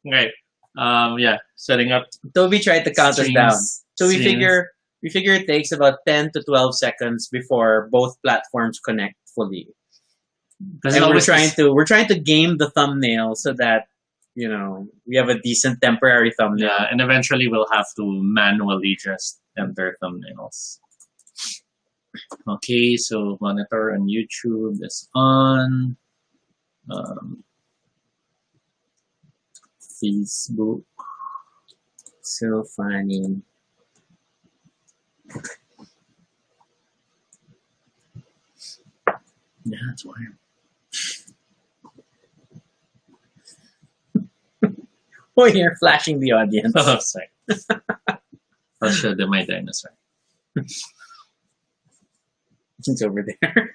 Right. Yeah. Setting up Toby tried to count us down. streams. So we streams. figure it takes about 10 to 12 seconds before both platforms connect fully. Because And it we're always trying to game the thumbnail so that we have a decent temporary thumbnail. Yeah, and eventually we'll have to manually just enter thumbnails. Okay, so monitor on YouTube is on. Facebook. So funny. Yeah, that's why. Oh, you're flashing the audience. Oh, sorry. I'll show them my dinosaur. It's over there.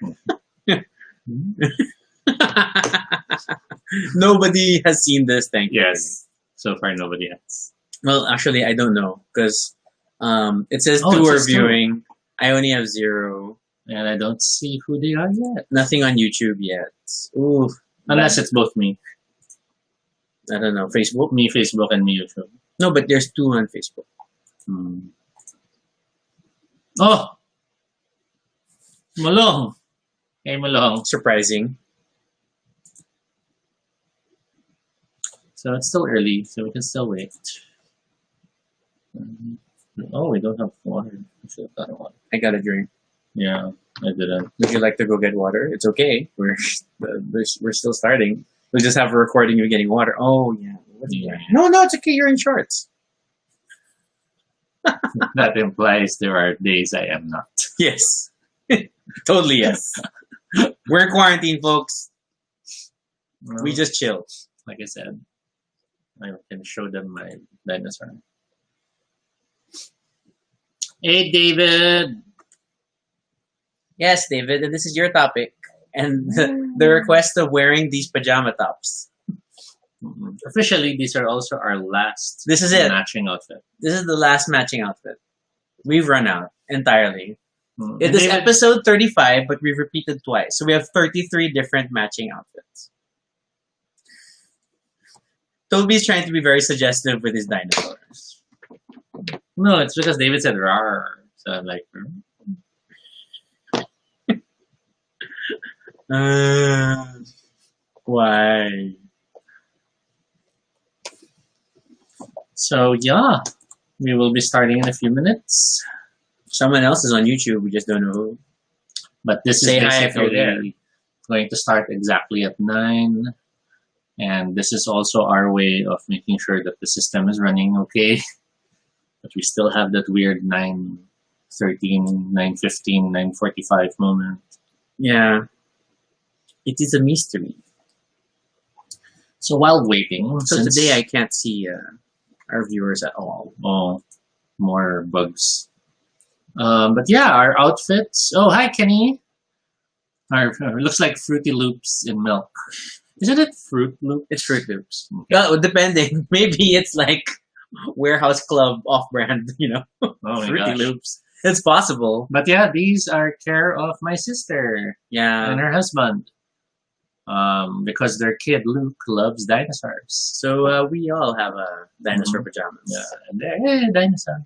Nobody has seen this thing. Yes. So far, nobody has. Well, actually, I don't know because it says Oh, it two are says two. viewing. I only have 0. And I don't see who they are yet. Nothing on YouTube yet. Ooh, Unless it's both me. I don't know. Facebook? Me, Facebook, and me, YouTube. No, but there's 2 on Facebook. Oh! Malong! Hey, Malong. Surprising. So it's still early, so we can still wait. Oh, we don't have water. We should have gotten water. I got a drink. Yeah, I didn't. Would you like to go get water? It's okay. We're still starting. We'll just have a recording of you getting water. Oh, yeah. Yeah. No, it's okay. You're in shorts. That implies there are days I am not. Yes. Totally yes. We're in quarantine, folks. We just chill. Like I said, I can show them my dinosaur. Hey, David! Yes, David, and this is your topic. And the request of wearing these pajama tops. Officially, these are also our last This is it. matching outfit. This is the last matching outfit. We've run out entirely. It And is David- episode 35, but we've repeated twice. So we have 33 different matching outfits. Toby's trying to be very suggestive with his dinosaurs. No, it's because David said rawr. So I'm like, Why? So yeah, we will be starting in a few minutes. Someone else is on YouTube. We just don't know who. But this Say is hi if you're there. basically going to start exactly at 9. And this is also our way of making sure that the system is running okay. But we still have that weird 9:13, 9:15, 9:45 moment. Yeah. It is a mystery. So while waiting, So today I can't see our viewers at all. Oh, more bugs. But yeah, our outfits. Oh, hi, Kenny. It looks like Fruity Loops in milk. Isn't it Fruit Loop? It's Fruit Loops. Okay. Well, depending. Maybe it's like Warehouse Club off-brand, Oh my Fruity gosh. Loops. It's possible. But yeah, these are care of my sister Yeah. and her husband. Because their kid Luke loves dinosaurs. So we all have dinosaur pajamas. Yeah, and hey, dinosaur.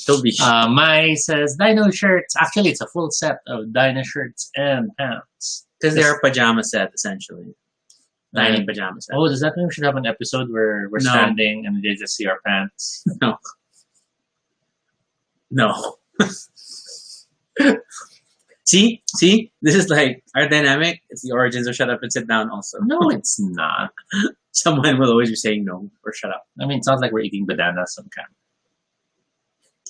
Toby. Mai says dino shirts. Actually, it's a full set of dino shirts and pants. Because they're a pajama set, essentially. Dining And- pajama set. Oh, does that mean we should have an episode where we're No. standing and they just see our pants? No. See? This is like our dynamic. It's the origins of Shut Up and Sit Down also. No, it's not. Someone will always be saying no or shut up. I mean, it sounds like we're eating bananas on camera.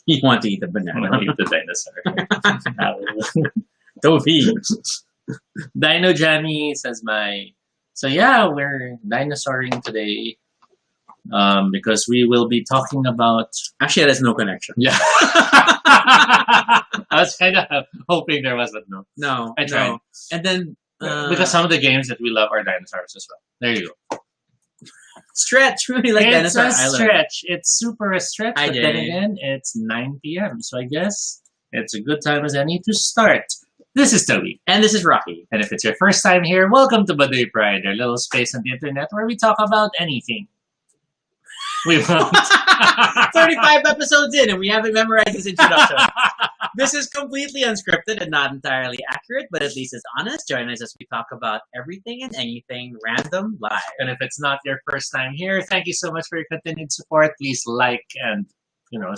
You want to eat a I'm banana. gonna eat the dinosaur. Toby. Dino Jammy says my. So yeah, we're dinosauring today. Because we will be talking about. Actually, there's no connection. Yeah. I was kind of hoping there was, but no. No. I tried. No. And then Because some of the games that we love are dinosaurs as well. There you go. Stretch, really like It's Dinosaur a Island. stretch. It's super a stretch. Hi, But then Jay. again, it's 9 p.m. So I guess it's a good time as any to start. This is Toby. And this is Rocky. And if it's your first time here, welcome to Baduy Pride, our little space on the internet where we talk about anything. We won't. 35 episodes in, and we haven't memorized this introduction. This is completely unscripted and not entirely accurate, but at least it's honest. Join us as we talk about everything and anything random live. And if it's not your first time here, thank you so much for your continued support. Please like and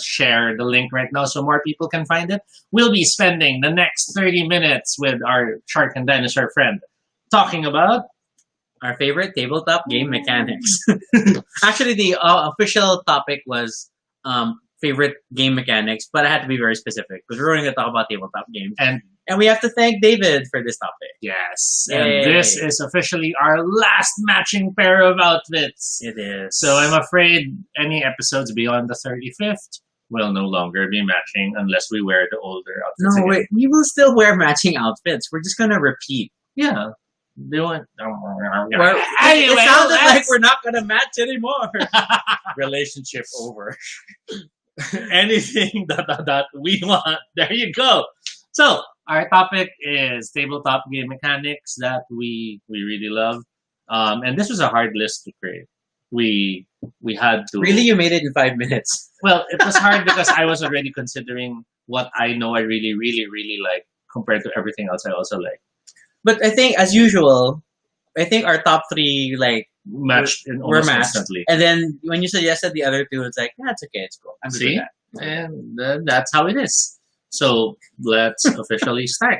share the link right now so more people can find it. We'll be spending the next 30 minutes with our shark and dinosaur friend talking about our favorite tabletop game mechanics. Actually, the official topic was favorite game mechanics, but I had to be very specific because we're going to talk about tabletop games. And we have to thank David for this topic. Yes. Yay. And this is officially our last matching pair of outfits. It is. So I'm afraid any episodes beyond the 35th will no longer be matching unless we wear the older outfits. No, again. wait. We will still wear matching outfits. We're just going to repeat. Yeah. Doing. It sounded like we're not going to match anymore. Relationship over. Anything that we want. There you go. So our topic is tabletop game mechanics that we really love. And this was a hard list to create. We had to. Really, you made it in 5 minutes. Well, it was hard because I was already considering what I know I really, really, really like compared to everything else I also like. But I think, as usual, our top three matched were matched. Instantly. And then when you suggested the other two, it's like, yeah, it's okay, it's cool. I'm good See? with that. And that's how it is. So let's officially start.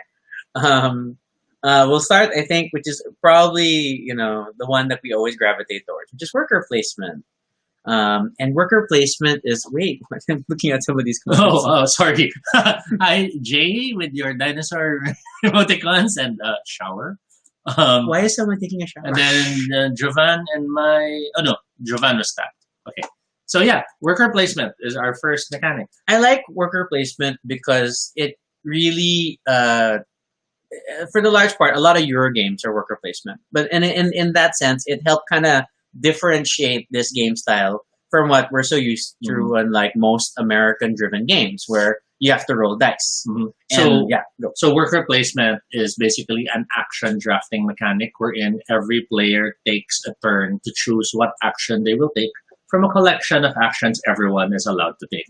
We'll start, I think, which is probably, the one that we always gravitate towards, which is worker placement. And worker placement is, wait, I'm looking at some of these comments. Oh, sorry. Hi, Jay, with your dinosaur emoticons and shower. Why is someone taking a shower? And then Jovan and Jovan was tapped. Okay. So yeah, worker placement is our first mechanic. I like worker placement because it really, for the large part, a lot of Euro games are worker placement. But in that sense, it helped kind of differentiate this game style from what we're so used to in most American-driven games, where you have to roll dice. Mm-hmm. So worker placement is basically an action drafting mechanic wherein every player takes a turn to choose what action they will take from a collection of actions everyone is allowed to take.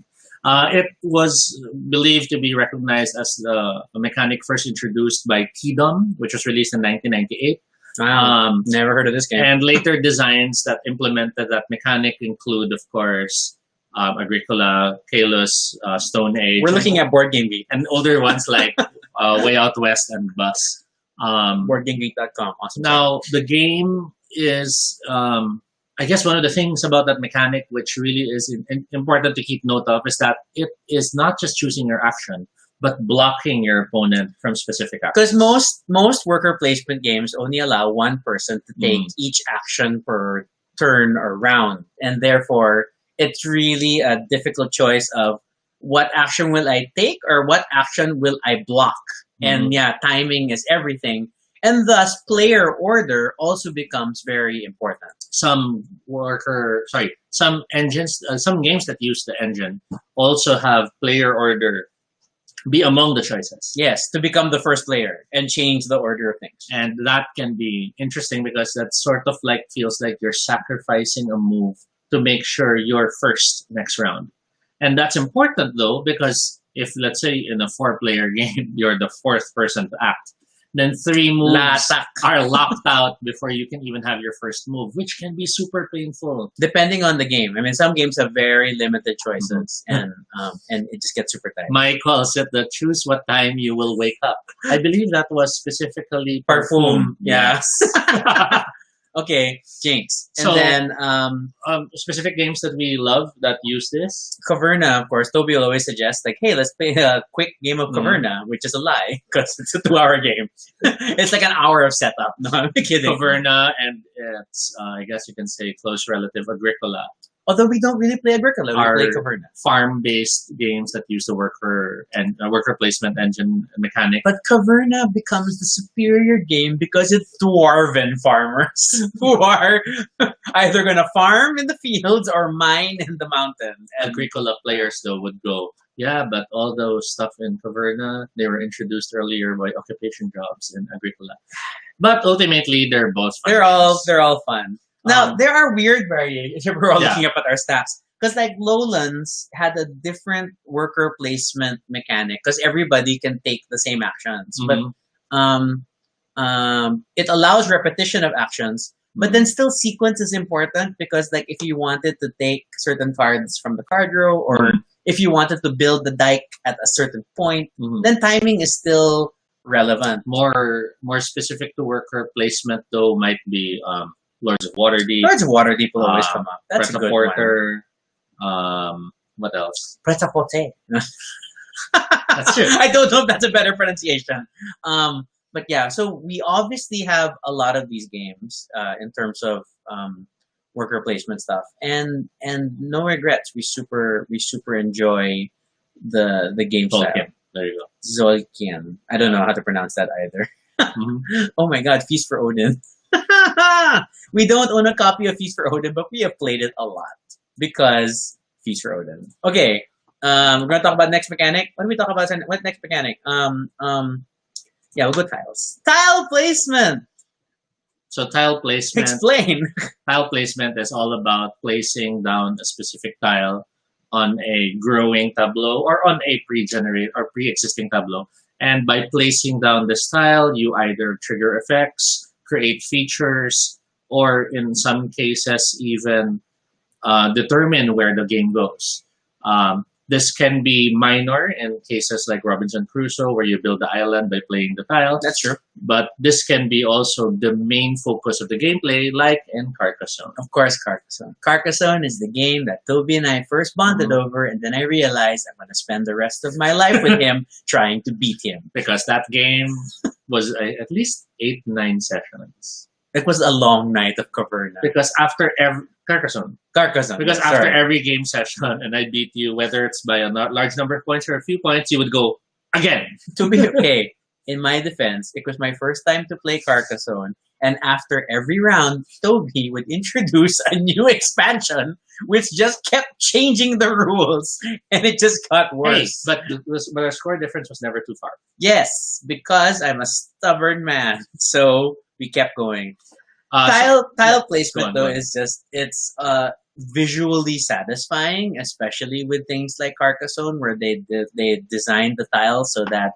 It was believed to be recognized as a mechanic first introduced by Kingdom, which was released in 1998. Wow, never heard of this game. And later designs that implemented that mechanic include, of course, Agricola, Kalos, Stone Age. We're looking at Board Game Geek. And older ones like Way Out West and Bus. BoardGameGeek.com. Awesome. Now, the game is, I guess one of the things about that mechanic, which really is important to keep note of, is that it is not just choosing your action, but blocking your opponent from specific actions. Because most worker placement games only allow one person to take each action per turn or round. And therefore, it's really a difficult choice of what action will I take or what action will I block. And timing is everything. And thus, player order also becomes very important. Some engines, some games that use the engine also have player order be among the choices. Yes, to become the first player and change the order of things. And that can be interesting because that sort of feels like you're sacrificing a move to make sure you're first next round. And that's important though, because if let's say in a 4-player game, you're the fourth person to act, then 3 moves are locked out before you can even have your first move, which can be super painful. Depending on the game. I mean, some games have very limited choices, and it just gets super tight. Mike calls it the choose what time you will wake up. I believe that was specifically Parfum. Yes. Okay, Jinx. And then specific games that we love that use this. Caverna, of course. Toby will always suggest, hey, let's play a quick game of Caverna, which is a lie because it's a 2-hour game. It's like an hour of setup. No, I'm kidding. Caverna and its, I guess you can say, close relative Agricola. Although we don't really play Agricola, we play Caverna. Farm-based games that use the worker placement engine mechanic. But Caverna becomes the superior game because it's dwarven farmers who are either going to farm in the fields or mine in the mountains. And Agricola players, though, would go, yeah, but all those stuff in Caverna, they were introduced earlier by occupation jobs in Agricola. But ultimately, they're both fun. They're all fun. Now, there are weird variations if we're all Yeah. looking up at our stats. Because, like, Lowlands had a different worker placement mechanic because everybody can take the same actions. Mhm. But it allows repetition of actions. But then still sequence is important because, like, if you wanted to take certain cards from the card row or Mhm. if you wanted to build the deck at a certain point, Mhm. then timing is still relevant. More specific to worker placement though might be Lords of Waterdeep, Lords of Waterdeep will always Uh, come up. That's a good one. Porter. What else? Prêt-à-porter. That's true. I don't know if that's a better pronunciation. But yeah, so we obviously have a lot of these games in terms of worker placement stuff, and no regrets. We super enjoy the game style. Tolkien. There you go. Zolkian. I don't know how to pronounce that either. Mhm. Oh my god, Feast for Odin. We don't own a copy of Feast for Odin, but we have played it a lot because Feast for Odin. Okay, we're gonna talk about next mechanic. What do we talk about? What next mechanic? Yeah, we'll go tiles. Tile placement. So tile placement. Explain. Tile placement is all about placing down a specific tile on a growing tableau or on a pre-generate or pre-existing tableau. And by placing down this tile, you either trigger effects, create features, or in some cases even determine where the game goes. This can be minor in cases like Robinson Crusoe, where you build the island by playing the tile. That's true. But this can be also the main focus of the gameplay, like in Carcassonne. Of course, Carcassonne. Carcassonne is the game that Toby and I first bonded over, and then I realized I'm going to spend the rest of my life with him trying to beat him. Because that game was at least 8-9 sessions. It was a long night of Caverna. Because after every Carcassonne. Because after every game session, and I beat you, whether it's by a large number of points or a few points, you would go again. To be okay, in my defense, it was my first time to play Carcassonne, and after every round, Toby would introduce a new expansion, which just kept changing the rules, and it just got worse. Hey, but the score difference was never too far. Yes, because I'm a stubborn man, so we kept going. Tile placement though is just it's visually satisfying, especially with things like Carcassonne, where they designed the tiles so that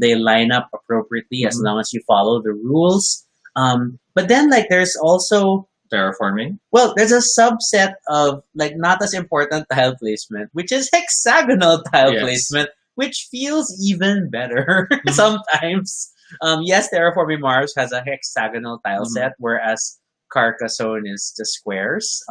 they line up appropriately as long as you follow the rules. But then like there's also terraforming. Well, there's a subset of like not as important tile placement, which is hexagonal tile placement, which feels even better sometimes. Yes, Terraforming Mars has a hexagonal tile set, whereas Carcassonne is just squares.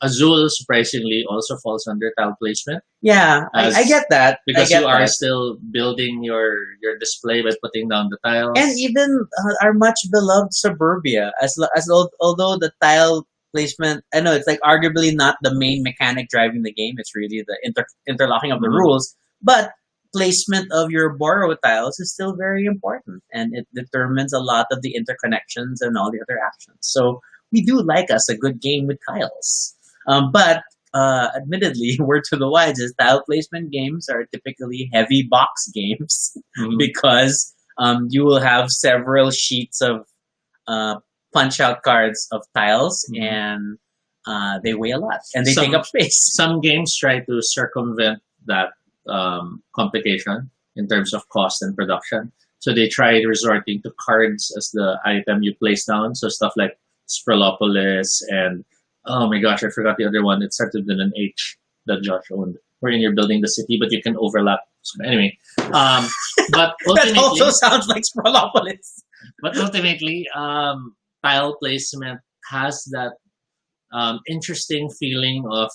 Azul surprisingly also falls under tile placement. Yeah, I get that. Because you are still building your display by putting down the tiles. And even our much beloved Suburbia, although the tile placement, I know it's like arguably not the main mechanic driving the game, it's really the interlocking of the rules, but placement of your borrow tiles is still very important, and it determines a lot of the interconnections and all the other actions. So we do like us a good game with tiles. But admittedly, word to the wise is tile placement games are typically heavy box games because you will have several sheets of punch-out cards of tiles, and they weigh a lot, and they take up space. Some games try to circumvent that complication in terms of cost and production. So they tried resorting to cards as the item you place down. So stuff like Sprolopolis and, oh my gosh, I forgot the other one. It started with an H that Josh owned. Wherein you're building the city, but you can overlap. So anyway, but that also sounds like Sprolopolis. But ultimately, tile placement has that interesting feeling of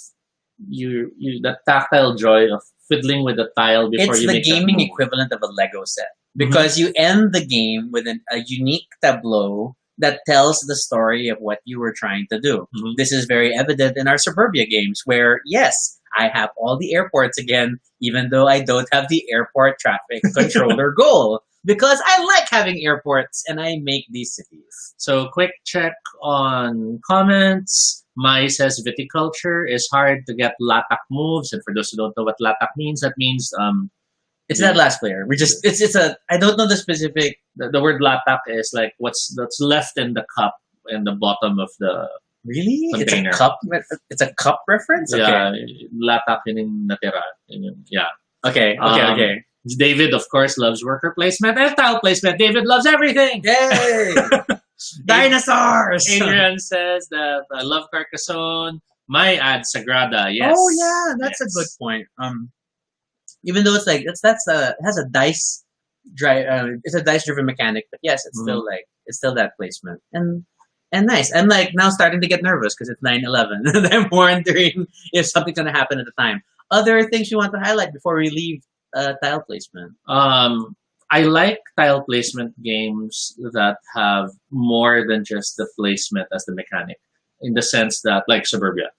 that tactile joy of fiddling with the tile before you make It's the gaming equivalent of a Lego set. Because you end the game with a unique tableau that tells the story of what you were trying to do. This is very evident in our Suburbia games where, yes, I have all the airports again, even though I don't have the airport traffic controller goal. Because I like having airports and I make these cities. So quick check on comments. Mai says viticulture is hard to get latak moves, and for those who don't know what latak means, that means it's that last player. It's a I don't know the specific. The word latak is like what's left in the cup in the bottom of the Really? Container. It's a cup reference? Okay. Yeah, latak yun yung natira. Yeah. Okay. Okay. David, of course, loves worker placement and tile placement. David loves everything. Yay! Dinosaurs! Adrian says that I love Carcassonne. My ad Sagrada. Yes. Oh yeah, that's a good point. Even though it's like it has a dice it's a dice driven mechanic, but yes, it's still it's still that placement and nice. I'm like now starting to get nervous because it's 9/11 and I'm wondering if something's gonna happen at the time. Other things you want to highlight before we leave tile placement? I like tile placement games that have more than just the placement as the mechanic, in the sense that, like Suburbia,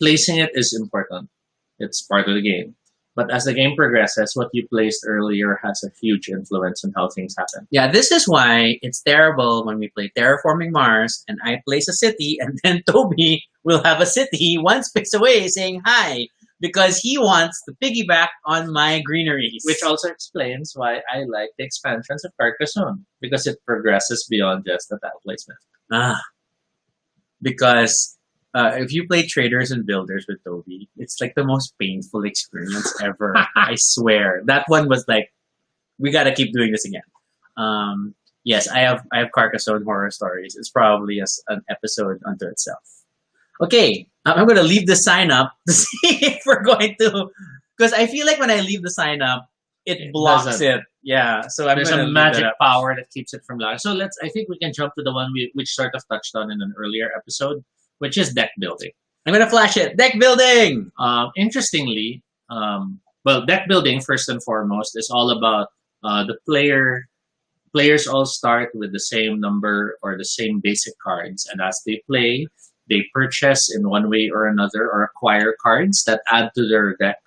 placing it is important. It's part of the game. But as the game progresses, what you placed earlier has a huge influence on how things happen. Yeah, this is why it's terrible when we play Terraforming Mars and I place a city and then Toby will have a city one space away saying hi because he wants to piggyback on my greeneries. Which also explains why I like the expansions of Carcassonne, because it progresses beyond just the tile placement. Because if you play Traders and Builders with Toby, it's like the most painful experience ever. I swear. That one was like, we gotta keep doing this again. Yes, I have Carcassonne horror stories. It's probably an episode unto itself. Okay, I'm gonna leave the sign up to see if we're going to, because I feel like when I leave the sign up, it blocks it. Yeah, so there's a magic power that keeps it from blocking. So I think we can jump to the one which sort of touched on in an earlier episode, which is deck building. I'm gonna flash it. Deck building. Interestingly, deck building first and foremost is all about the players all start with the same number or the same basic cards, and as they play, they purchase in one way or another or acquire cards that add to their deck.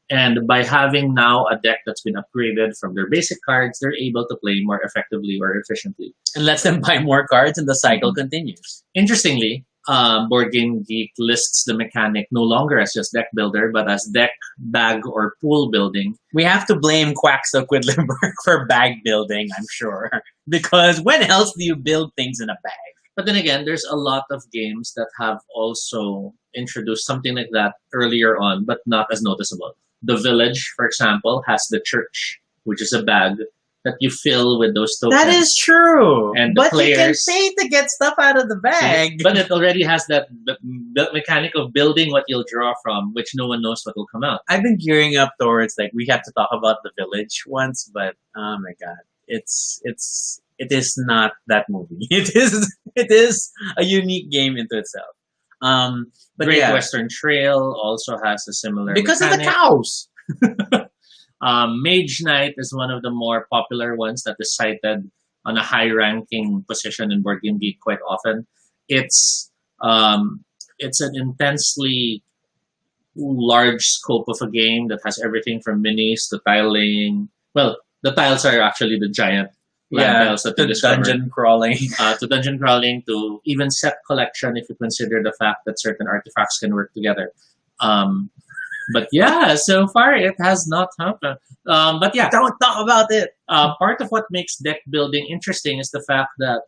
And by having now a deck that's been upgraded from their basic cards, they're able to play more effectively or efficiently. And lets them buy more cards and the cycle continues. Interestingly, Board Game Geek lists the mechanic no longer as just deck builder, but as deck, bag, or pool building. We have to blame Quackstock Quedlinburg for bag building, I'm sure. Because when else do you build things in a bag? But then again, there's a lot of games that have also introduced something like that earlier on, but not as noticeable. The Village, for example, has the church, which is a bag that you fill with those tokens. That is true. And but you can pay to get stuff out of the bag. But it already has that the mechanic of building what you'll draw from, which no one knows what will come out. I've been gearing up towards we have to talk about The Village once, but oh my god, it is not that movie. It is a unique game into itself. But Great Western Trail also has a similar because mechanic. Of the cows. Mage Knight is one of the more popular ones that is cited on a high-ranking position in Board Game Geek quite often. It's an intensely large scope of a game that has everything from minis to tile laying. Well, the tiles are actually the giant land tiles that you discover. Dungeon crawling. To dungeon crawling, to even set collection if you consider the fact that certain artifacts can work together. But yeah, so far it has not happened. But yeah, don't talk about it. Part of what makes deck building interesting is the fact that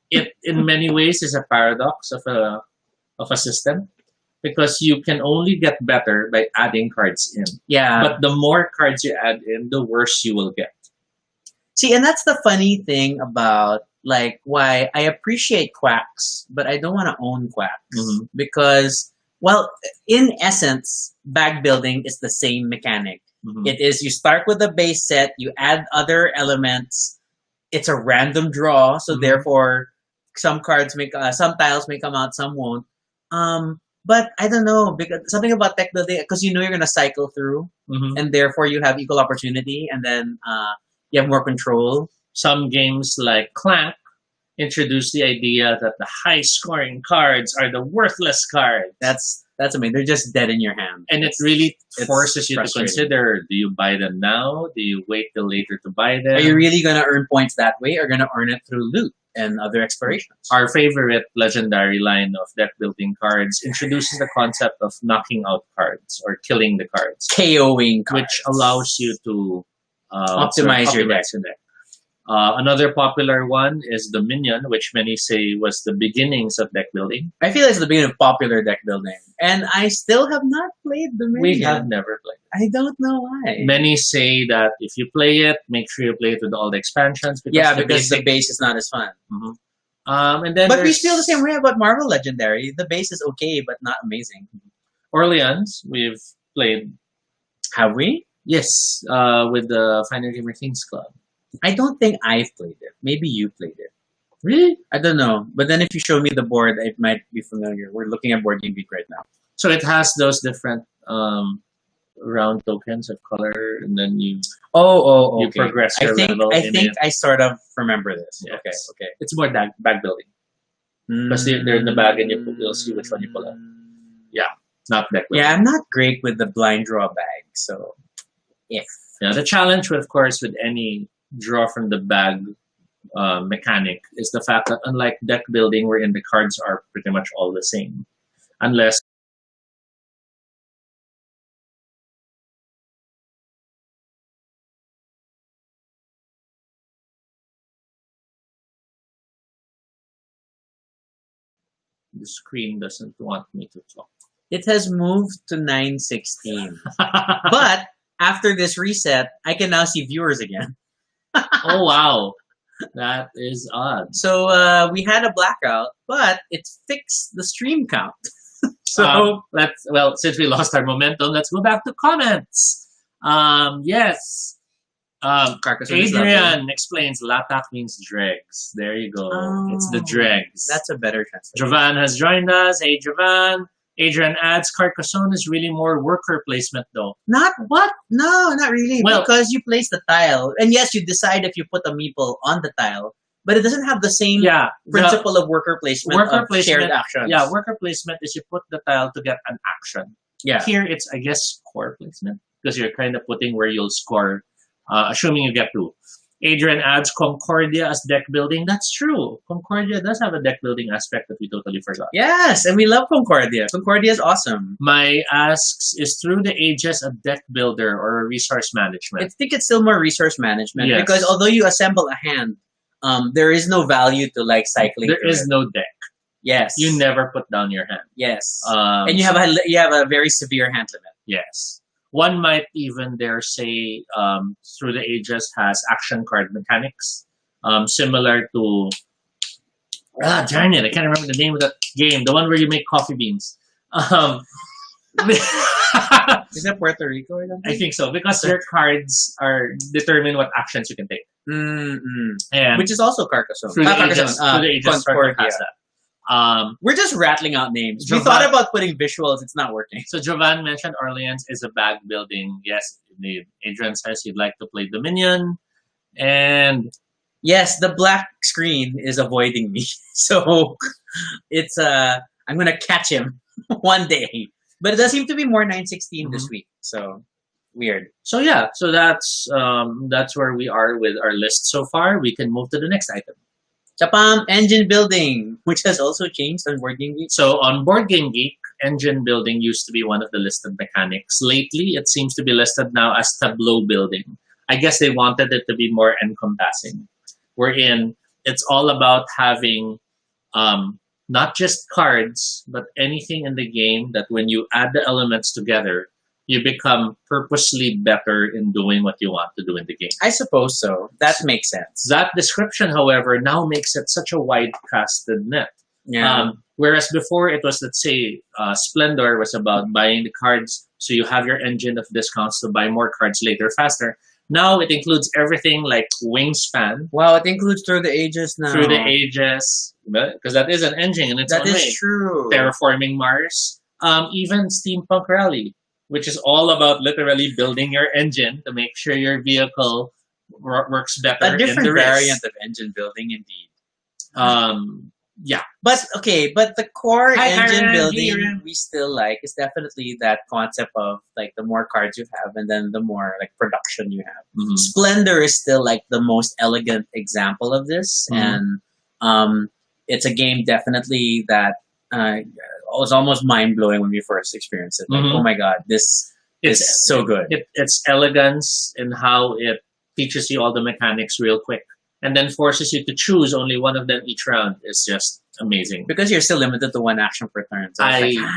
it, in many ways, is a paradox of a system, because you can only get better by adding cards in. Yeah. But the more cards you add in, the worse you will get. See, and that's the funny thing about why I appreciate Quacks, but I don't want to own Quacks because. Well, in essence, bag building is the same mechanic. It is, you start with a base set, you add other elements. It's a random draw, so therefore, some tiles may come out, some won't. But I don't know, because something about deck building, because you're going to cycle through, and therefore you have equal opportunity, and then you have more control. Some games like Clank introduce the idea that the high-scoring cards are the worthless cards. That's amazing. They're just dead in your hand. And it really forces you to consider, do you buy them now? Do you wait till later to buy them? Are you really going to earn points that way, or going to earn it through loot and other explorations? Our favorite legendary line of deck-building cards introduces the concept of knocking out cards or killing the cards. KOing cards. Which allows you to optimize your deck. Another popular one is the Minion, which many say was the beginnings of deck building. I feel it's the beginning of popular deck building, and I still have not played the Minion. We have never played. I don't know why. Many say that if you play it, make sure you play it with all the expansions. Because because the base is not as fun. Mhm. And then But we feel the same way about Marvel Legendary. The base is okay, but not amazing. Orleans, we've played. Have we? Yes, with the Final Gamer Kings Club. I don't think I've played it. Maybe you played it. Really? I don't know. But then if you show me the board, it might be familiar. We're looking at Board Game Geek right now. So it has those different round tokens of color, and then you Okay. progress your level. I think I sort of remember this. Yes. Okay. It's more bag building. Because they're in the bag and you'll see which one you pull out. Not deck building. Yeah, I'm not great with the blind draw bag, so if. Yeah, the challenge, of course, with any draw from the bag mechanic is the fact that unlike deck building, wherein the cards are pretty much all the same, unless the screen doesn't want me to talk. It has moved to 9:16. But after this reset, I can now see viewers again. Oh wow, that is odd. So we had a blackout, but it fixed the stream count. So since we lost our momentum, let's go back to comments. Yes. Carcassonne is lovely. Adrian explains Latak means dregs. There you go. It's the dregs. That's a better translation. Javan has joined us. Hey, Javan. Adrian adds Carcassonne is really more worker placement, though. Not what? No, not really. Well, because you place the tile, and yes, you decide if you put a meeple on the tile, but it doesn't have the same principle of worker placement. Shared actions. Yeah, worker placement is you put the tile to get an action. Yeah. Here it's I guess score placement because you're kind of putting where you'll score, assuming you get to. Adrian adds Concordia as deck building. That's true. Concordia does have a deck building aspect that we totally forgot. Yes, and we love Concordia. Concordia is awesome. My asks, is Through the Ages a deck builder or a resource management? I think it's still more resource management Yes. because although you assemble a hand, there is no value to like cycling. There is no deck. Yes. You never put down your hand. Yes. And you have a very severe hand limit. Yes. One might even dare say Through the Ages has action card mechanics, similar to darn it, I can't remember the name of that game. The one where you make coffee beans. Is that Puerto Rico or something? I think so, because your cards are determine what actions you can take. And which is also Carcassonne. Through the Ages, Concordia has that. We're just rattling out names. We Jovan- thought about putting visuals. It's not working. So Jovan mentioned Orleans is a bag building. Yes, indeed. Adrian says he'd like to play Dominion. And yes, the black screen is avoiding me. So it's I'm gonna catch him one day. But it does seem to be more 9:16 this week. So weird. So yeah, so that's where we are with our list so far. We can move to the next item. Chapam, engine building, which has also changed on Board Game Geek. So on Board Game Geek, engine building used to be one of the listed mechanics. Lately, it seems to be listed now as tableau building. I guess they wanted it to be more encompassing. Wherein it's all about having not just cards, but anything in the game that when you add the elements together, you become purposely better in doing what you want to do in the game. I suppose so. That makes sense. That description, however, now makes it such a wide-casted net. Yeah. Whereas before it was, let's say, Splendor was about buying the cards so you have your engine of discounts to buy more cards later faster. Now it includes everything like Wingspan. Wow, it includes Through the Ages now. Through the Ages, because that is an engine in its own way. That is true. Terraforming Mars. Even Steampunk Rally, which is all about literally building your engine to make sure your vehicle works better. A different in the race. variant of engine building, indeed. Yeah. But the core engine Aaron, building Aaron. we still like is definitely that concept of like the more cards you have and then the more like production you have. Mhm. Splendor is still like the most elegant example of this, and it's a game definitely that was almost mind blowing when we first experienced it. Like, Mhm. oh my god, this is so good. It's elegance in how it teaches you all the mechanics real quick. and then forces you to choose only one of them each round is just amazing. Because you're still limited to one action per turn. So it's like,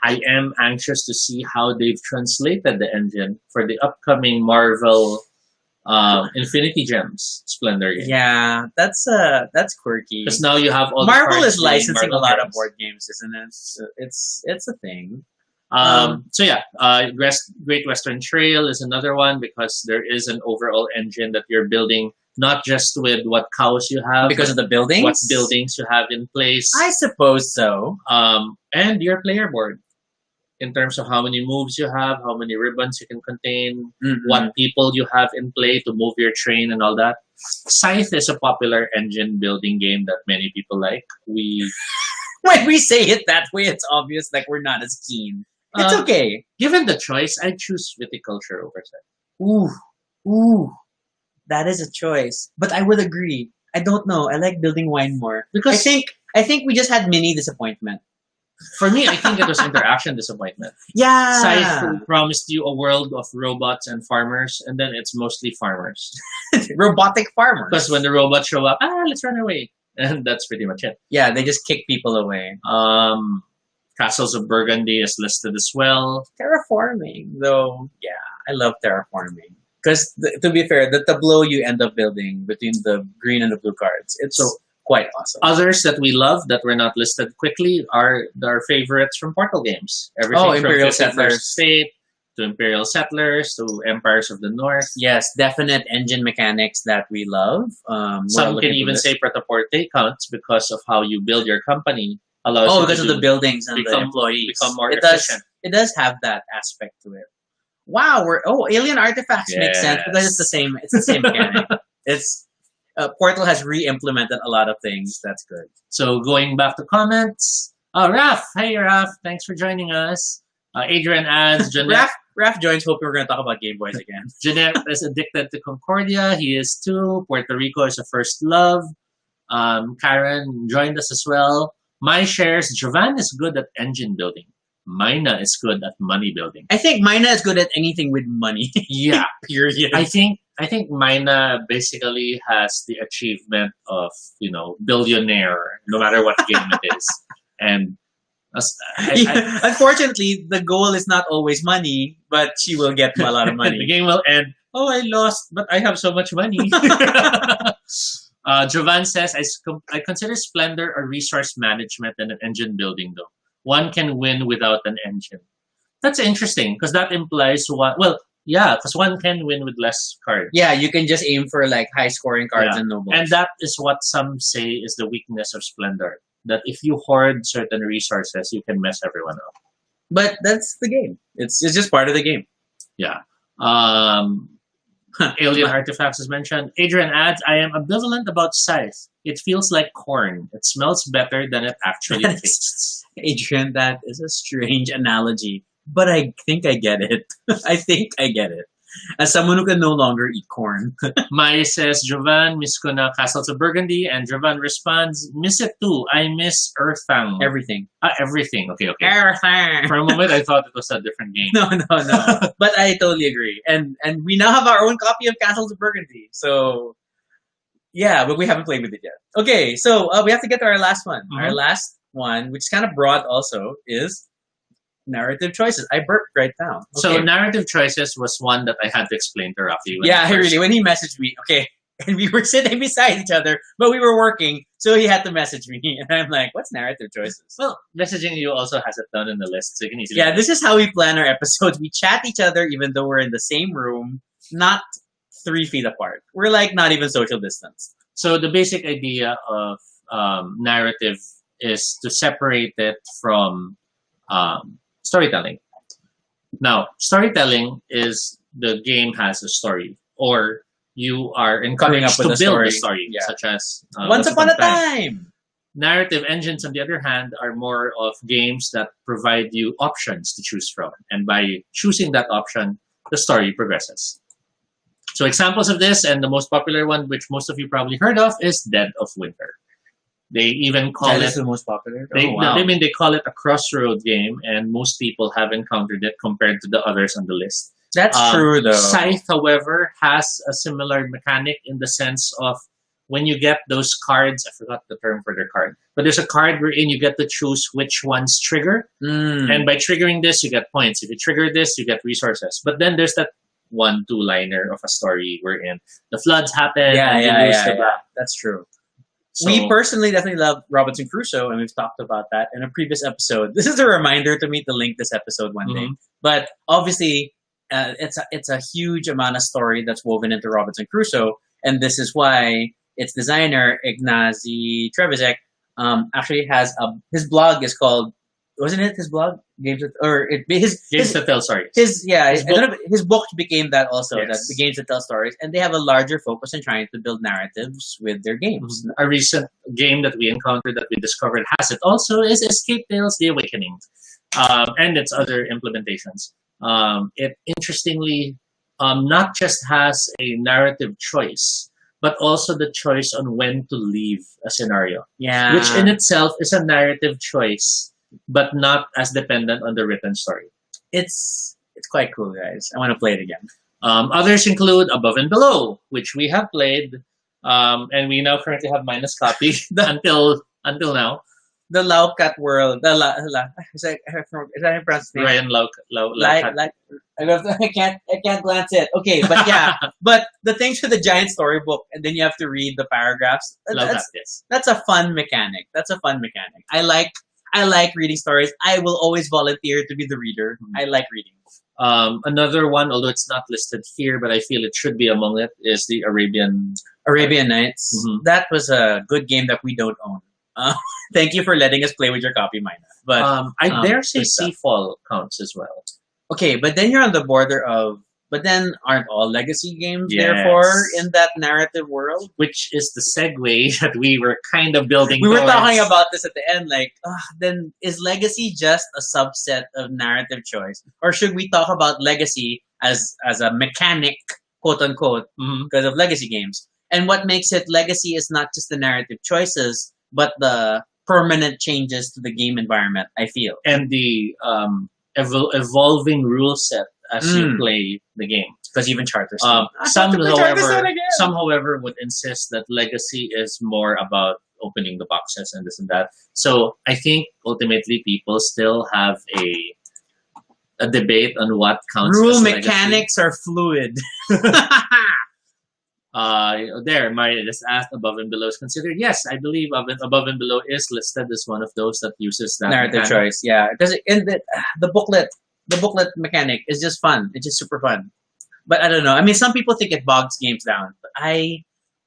I am anxious to see how they've translated the engine for the upcoming Marvel Infinity Gems Splendor game. yeah, that's quirky. Because now you have all Marvel the cards is being licensing Marvel a lot of cards. board games, isn't it? So it's a thing. So yeah, Great Western Trail is another one because there is an overall engine that you're building, not just with what cows you have, Because of the buildings? what buildings you have in place, I suppose so. and your player board in terms of how many moves you have, how many ribbons you can contain, Mhm. what people you have in play to move your train and all that. Scythe is a popular engine building game that many people like. When we say it that way, it's obvious like we're not as keen. It's Um, okay. Given the choice, I choose viticulture over Scythe. Ooh, that is a choice. But I would agree. I don't know. I like building wine more. Because I think we just had mini disappointment. for me, I think it was interaction disappointment. Yeah. Scythe promised you a world of robots and farmers, and then it's mostly farmers. Robotic farmers. Because when the robots show up, let's run away. And that's pretty much it. Yeah, they just kick people away. Castles of Burgundy is listed as well. Terraforming, though, yeah, I love terraforming. Because to be fair, the tableau you end up building between the green and the blue cards, it's So, quite awesome. Others that we love that were not listed quickly are our favorites from Portal games. Everything Oh, from Imperial 51st Settlers. State to Imperial Settlers to Empires of the North. Yes, definite engine mechanics that we love. Some can even say Prêt-à-Porter counts because of how you build your company. Allows oh, you because to of the buildings and the become- employees. become more it efficient. It does have that aspect to it. Wow, alien artifacts makes sense because it's the same. It's the same mechanic. It's Portal has re-implemented a lot of things. That's good. So going back to comments. Oh, Raf. Hey, Raf. Thanks for joining us. Adrian adds, Jeanette, Raph joins. Hoping we're going to talk about Game Boys again. Jeanette is addicted to Concordia. He is too. Puerto Rico is a first love. Karen joined us as well. My shares, Jovan is good at engine building. Mina is good at money building. I think Mina is good at anything with money. Yeah. Period. I think Mina basically has the achievement of, billionaire, no matter what game it is. And Unfortunately, the goal is not always money, but she will get a lot of the money. game will end. Oh, I lost, but I have so much money. Jovan says, I consider Splendor a resource management and an engine building, though. One can win without an engine. That's interesting, because that implies one... Well, yeah, because one can win with less cards. Yeah, you can just aim for like high scoring cards Yeah. and nobles. And that is what some say is the weakness of Splendor. That if you hoard certain resources, you can mess everyone up. But that's the game. It's just part of the game. Yeah. Alien Artifacts is mentioned. Adrian adds, I am ambivalent about Scythe. It feels like corn. It smells better than it actually tastes. Adrian, that is a strange analogy, but I think I get it. I think I get it. As someone who can no longer eat corn. Mai says, Jovan, miss ko na Castles of Burgundy. And Jovan responds, miss it too. I miss Earthfang. Everything. Everything. Okay. Everything. For a moment, I thought it was a different game. No. But I totally agree. And we now have our own copy of Castles of Burgundy. So, yeah, but we haven't played with it yet. Okay, so we have to get to our last one. Mhm. Our last one, which is kind of broad also, is narrative choices. I burped right now. Okay. So narrative choices was one that I had to explain to Rafi. When he messaged me, okay, and we were sitting beside each other, but we were working, so he had to message me, and I'm like, what's narrative choices? Well, messaging you also has it down in the list, so you can easily... Yeah, this is how we plan our episodes. We chat each other even though we're in the same room, not 3 feet apart. We're like not even social distance. So the basic idea of narrative is to separate it from storytelling. Now, storytelling is the game has a story, or you are Coming up encouraged to with a build story. a story, Yeah. such as Once upon a time! Narrative engines, on the other hand, are more of games that provide you options to choose from. And by choosing that option, the story progresses. So examples of this, and the most popular one, which most of you probably heard of, is Dead of Winter. They even call That is it... the most popular? They call it a crossroad game, and most people have encountered it compared to the others on the list. That's true, though. Scythe, however, has a similar mechanic in the sense of when you get those cards, I forgot the term for their card, but there's a card wherein you get to choose which ones trigger. And by triggering this, you get points. If you trigger this, you get resources. But then there's that 1-2-liner of a story wherein the floods happen and you lose the back. That's true. So, We personally definitely love Robinson Crusoe, and we've talked about that in a previous episode. This is a reminder to me to link this episode one day. But obviously, it's a huge amount of story that's woven into Robinson Crusoe, and this is why its designer Ignacy Trzewiczek actually has his blog is called, wasn't it his blog Games That Tell Stories. His book became that also, Yes. that the Games That Tell Stories, and they have a larger focus on trying to build narratives with their games. A recent game that we encountered that we discovered has it also is Escape Tales: The Awakening, and its other implementations. It interestingly not just has a narrative choice, but also the choice on when to leave a scenario, Yeah, which in itself is a narrative choice, but not as dependent on the written story. it's quite cool, guys. I want to play it again. Others include Above and Below, which we have played, and we now currently have minus copy until now. The Laucat world. Is that in France's name? Ryan I can't glance it. Okay, but yeah, but the things with the giant storybook, and then you have to read the paragraphs. That's a fun mechanic. I like reading stories. I will always volunteer to be the reader. I like reading. Another one, although it's not listed here, but I feel it should be among it, is the Arabian Nights. That was a good game that we don't own. Thank you for letting us play with your copy, Mina. But I dare say Seafall counts as well. okay, but then you're on the border of. But then aren't all legacy games Yes. therefore in that narrative world? Which is the segue that we were kind of building We were towards. talking about this at the end, like, then is legacy just a subset of narrative choice, or should we talk about legacy as a mechanic, quote unquote, because of legacy games? And what makes it legacy is not just the narrative choices, but the permanent changes to the game environment. I feel, and the evolving rule set as you play the game. because even Charter. Some, however, would insist that legacy is more about opening the boxes and this and that. So I think ultimately people still have a debate on what counts. Rule as mechanics are fluid. Mario just asked Above and Below is considered. Yes, I believe Above and Below is listed as one of those that uses that narrative mechanic. choice. Yeah, because in the booklet mechanic is just fun. It's just super fun. But I don't know. I mean, some people think it bogs games down, but I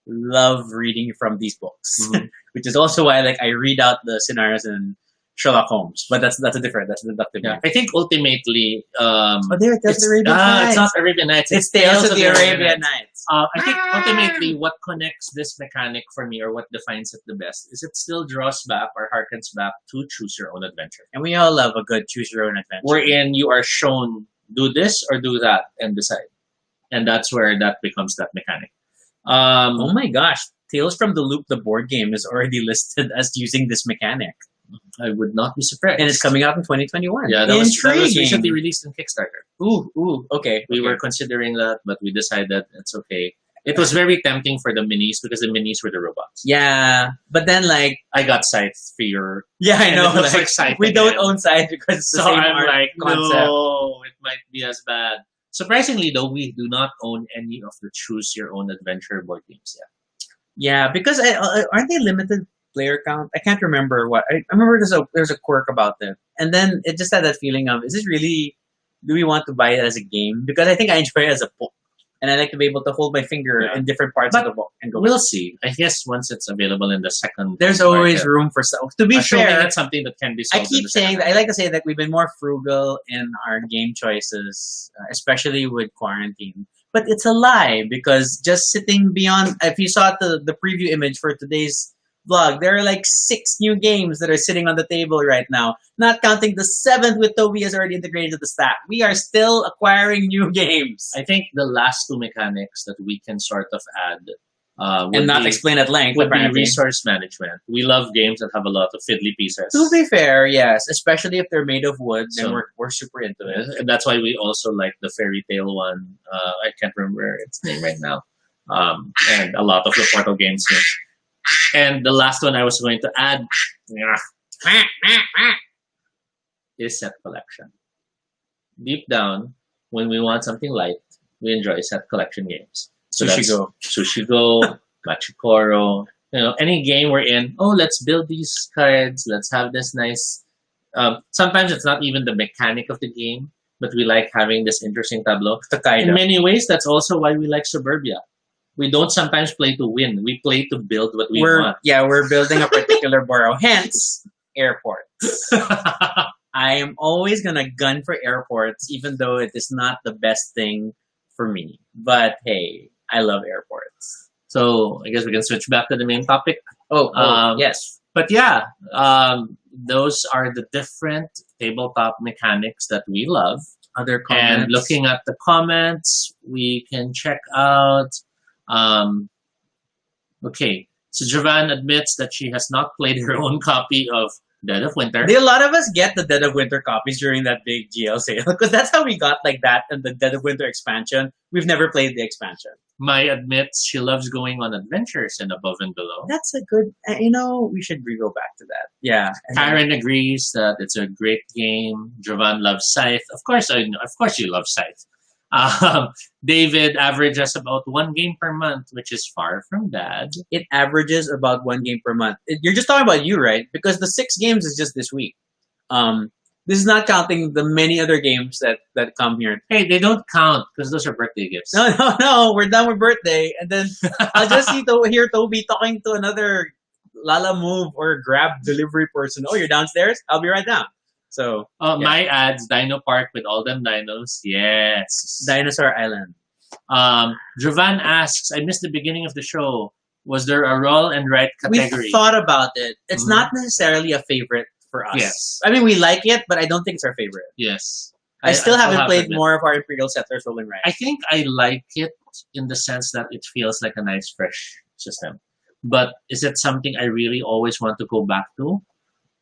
love reading from these books, which is also why I read out the scenarios in Sherlock Holmes. But that's a deductive game. I think ultimately, That's the Arabian Nights. it's not Arabian Nights. It's Tales of the Arabian Nights. I think ultimately what connects this mechanic for me, or what defines it the best, is it still draws back or harkens back to Choose Your Own Adventure, And we all love a good choose your own adventure. wherein you are shown do this or do that and decide, and that's where that becomes that mechanic. Oh my gosh, Tales from the Loop, the board game, is already listed as using this mechanic. I would not be surprised. And it's coming out in 2021. Yeah, that was Intriguing. recently released in Kickstarter. Ooh, okay. We were considering that, but we decided it's okay. It was very tempting for the minis because the minis were the robots. Yeah, but then I got Scythe for your. yeah, I And know. it looks like Scythe we don't again. own Scythe because it's the So same I'm art like, concept. no, it might be as bad. Surprisingly, though, we do not own any of the Choose Your Own Adventure board games yet. Yeah, because aren't they limited player count? I can't remember what. I remember there's a quirk about it, and then it just had that feeling of, is this really? Do we want to buy it as a game? Because I think I enjoy it as a book, and I like to be able to hold my finger in different parts of the book and go. We'll see. I guess once it's available in the second. There's always room for stuff. To be Assuming fair, that's something that can be I solved. keep saying that. I like to say that we've been more frugal in our game choices, especially with quarantine. But it's a lie, because just sitting beyond, if you saw the preview image for today's vlog, there are like 6 new games that are sitting on the table right now, not counting the 7th with Toby has already integrated to the stack. We are still acquiring new games. I think the last 2 mechanics that we can sort of add And not explain at length, would be apparently. resource management. We love games that have a lot of fiddly pieces. To be fair, yes, especially if they're made of wood, then So- we're super into it. And that's why we also like the fairy tale one. I can't remember its name right now. and a lot of the Portal games. And the last one I was going to add is set collection. Deep down, when we want something light, we enjoy set collection games. So Sushi that's Go. Sushi Go, Machikoro, any game we're in. Oh, let's build these cards. Let's have this nice. Sometimes it's not even the mechanic of the game, but we like having this interesting tableau. In many ways, that's also why we like Suburbia. We don't sometimes play to win. We play to build what we want. Yeah, we're building a particular borough. Hence, airports. I am always gonna gun for airports, even though it is not the best thing for me. But hey, I love airports. So I guess we can switch back to the main topic. Yes. But yeah, those are the different tabletop mechanics that we love. Other comments. And looking at the comments, we can check out. Okay, so Jovan admits that she has not played her own copy of Dead of Winter. A lot of us get the Dead of Winter copies during that big GL sale because that's how we got like that and the Dead of Winter expansion. We've never played the expansion. Mai admits she loves going on adventures in Above and Below. That's a good, we should go back to that. Yeah. Karen agrees that it's a great game. Jovan loves Scythe. Of course, you love Scythe. David averages about 1 game per month, which is far from bad. It averages about 1 game per month. You're just talking about you, right? Because the 6 games is just this week. This is not counting the many other games that come here. Hey, they don't count because those are birthday gifts. No. We're done with birthday. And then I'll just hear Toby talking to another Lala Move or Grab delivery person. Oh, you're downstairs? I'll be right down. So My ads, Dino Park with all them dinos. Yes. Dinosaur Island. Jovan asks, I missed the beginning of the show. Was there a roll and write category? We thought about it. It's not necessarily a favorite for us. Yes. I mean, we like it, but I don't think it's our favorite. Yes. I still haven't played more of our Imperial Settlers Roll and Write. I think I like it in the sense that it feels like a nice, fresh system. But is it something I really always want to go back to?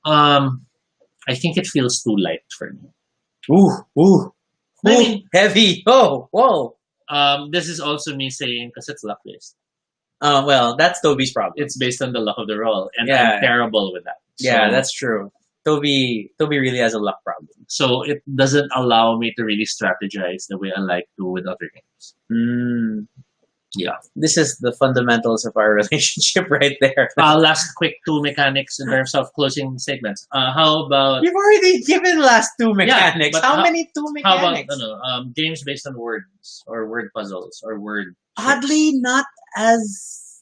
I think it feels too light for me. Ooh. I mean, heavy. Oh, whoa. This is also me saying, because it's luck-based. Well, that's Toby's problem. It's based on the luck of the roll, and I'm terrible with that. Yeah, that's true. Toby really has a luck problem. So it doesn't allow me to really strategize the way I like to with other games. Yeah. This is the fundamentals of our relationship right there. Last quick 2 mechanics in terms of closing statements. How about... You've already given last 2 mechanics. Yeah, how many 2 mechanics? How about games based on words or word puzzles or word... Oddly, not as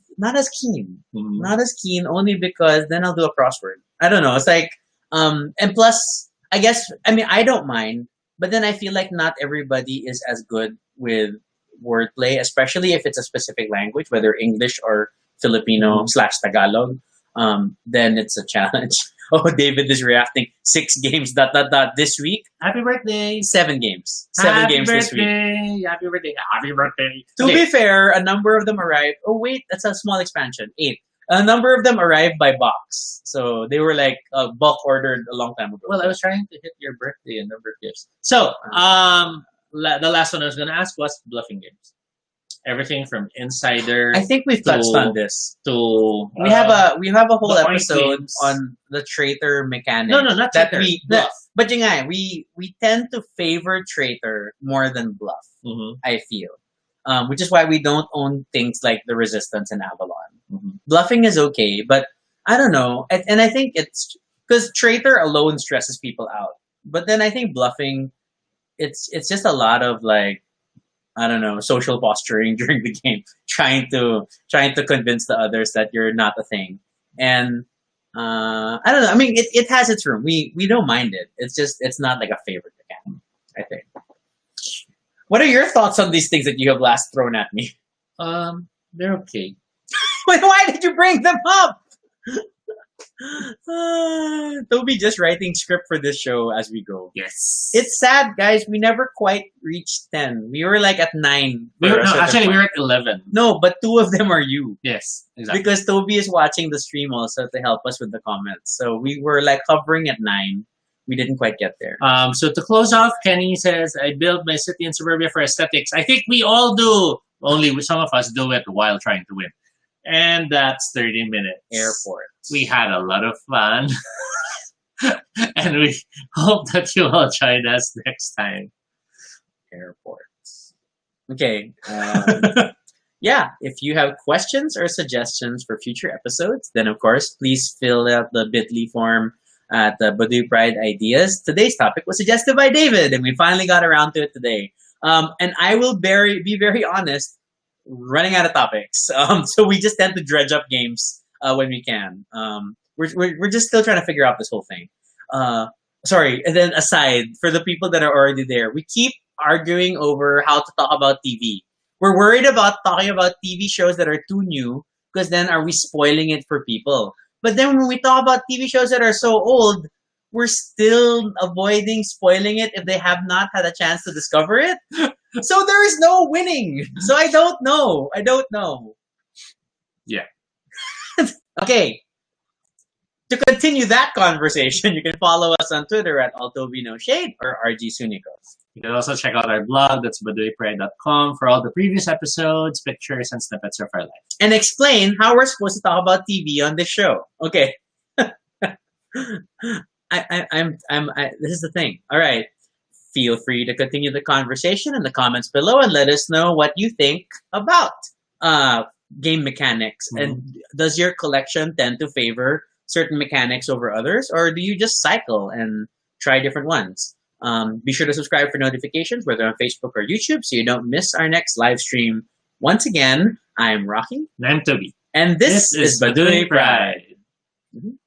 keen. Mm-hmm. Not as keen only because then I'll do a crossword. I don't know. It's like... and plus, I guess... I mean, I don't mind. But then I feel like not everybody is as good with wordplay, especially if it's a specific language, whether English or Filipino / Tagalog, then it's a challenge. Oh, David is reacting. 6 games, ... this week. Happy birthday. 7 games. 7 games this week. Happy birthday. Happy birthday. To be fair, a number of them arrived. Oh, wait, that's a small expansion. 8. A number of them arrived by box. So they were like bulk ordered a long time ago. Well, I was trying to hit your birthday and number of gifts. So, the last one I was going to ask was bluffing games. Everything from Insider. I think we've touched on this. We have a whole episode games. on the traitor mechanic. No, not traitor. But we tend to favor traitor more than bluff. Mm-hmm. I feel, which is why we don't own things like the Resistance and Avalon. Mm-hmm. Bluffing is okay, but I don't know, and I think it's because traitor alone stresses people out. But then I think bluffing. It's just a lot of like, I don't know, social posturing during the game, trying to convince the others that you're not a thing. And I don't know. I mean, it has its room. We don't mind it. It's not like a favorite mechanic, I think. What are your thoughts on these things that you have last thrown at me? They're okay. Why did you bring them up? Toby just writing script for this show as we go. Yes. It's sad, guys. We never quite reached 10. We were like at 9. We were at 11. No, but 2 of them are you. Yes, exactly. Because Toby is watching the stream also to help us with the comments. So we were like hovering at 9. We didn't quite get there. So to close off, Kenny says, I build my city in Suburbia for aesthetics. I think we all do. only some of us do it while trying to win. And that's 30 minutes. Airport. We had a lot of fun. And we hope that you all join us next time. Airports. Okay. Yeah, if you have questions or suggestions for future episodes, then of course, please fill out the bit.ly form at the Baduy Pride Ideas. Today's topic was suggested by David, and we finally got around to it today. And I will be very honest, running out of topics. So we just tend to dredge up games when we can. We're just still trying to figure out this whole thing. Sorry, and then aside, for the people that are already there, we keep arguing over how to talk about TV. We're worried about talking about TV shows that are too new, because then are we spoiling it for people? But then when we talk about TV shows that are so old, we're still avoiding spoiling it if they have not had a chance to discover it. So there is no winning. So I don't know. Yeah. Okay. To continue that conversation, you can follow us on Twitter at AltoVinoShade or RG Sunicos. You can also check out our blog, that's baduypride.com, for all the previous episodes, pictures, and snippets of our life. And explain how we're supposed to talk about TV on this show. Okay. This is the thing. All right. Feel free to continue the conversation in the comments below and let us know what you think about game mechanics. Mhm. And does your collection tend to favor certain mechanics over others, or do you just cycle and try different ones? Be sure to subscribe for notifications, whether on Facebook or YouTube, so you don't miss our next live stream. Once again, I'm Rocky. And I'm Toby. And this is Baduy Pride. Mhm.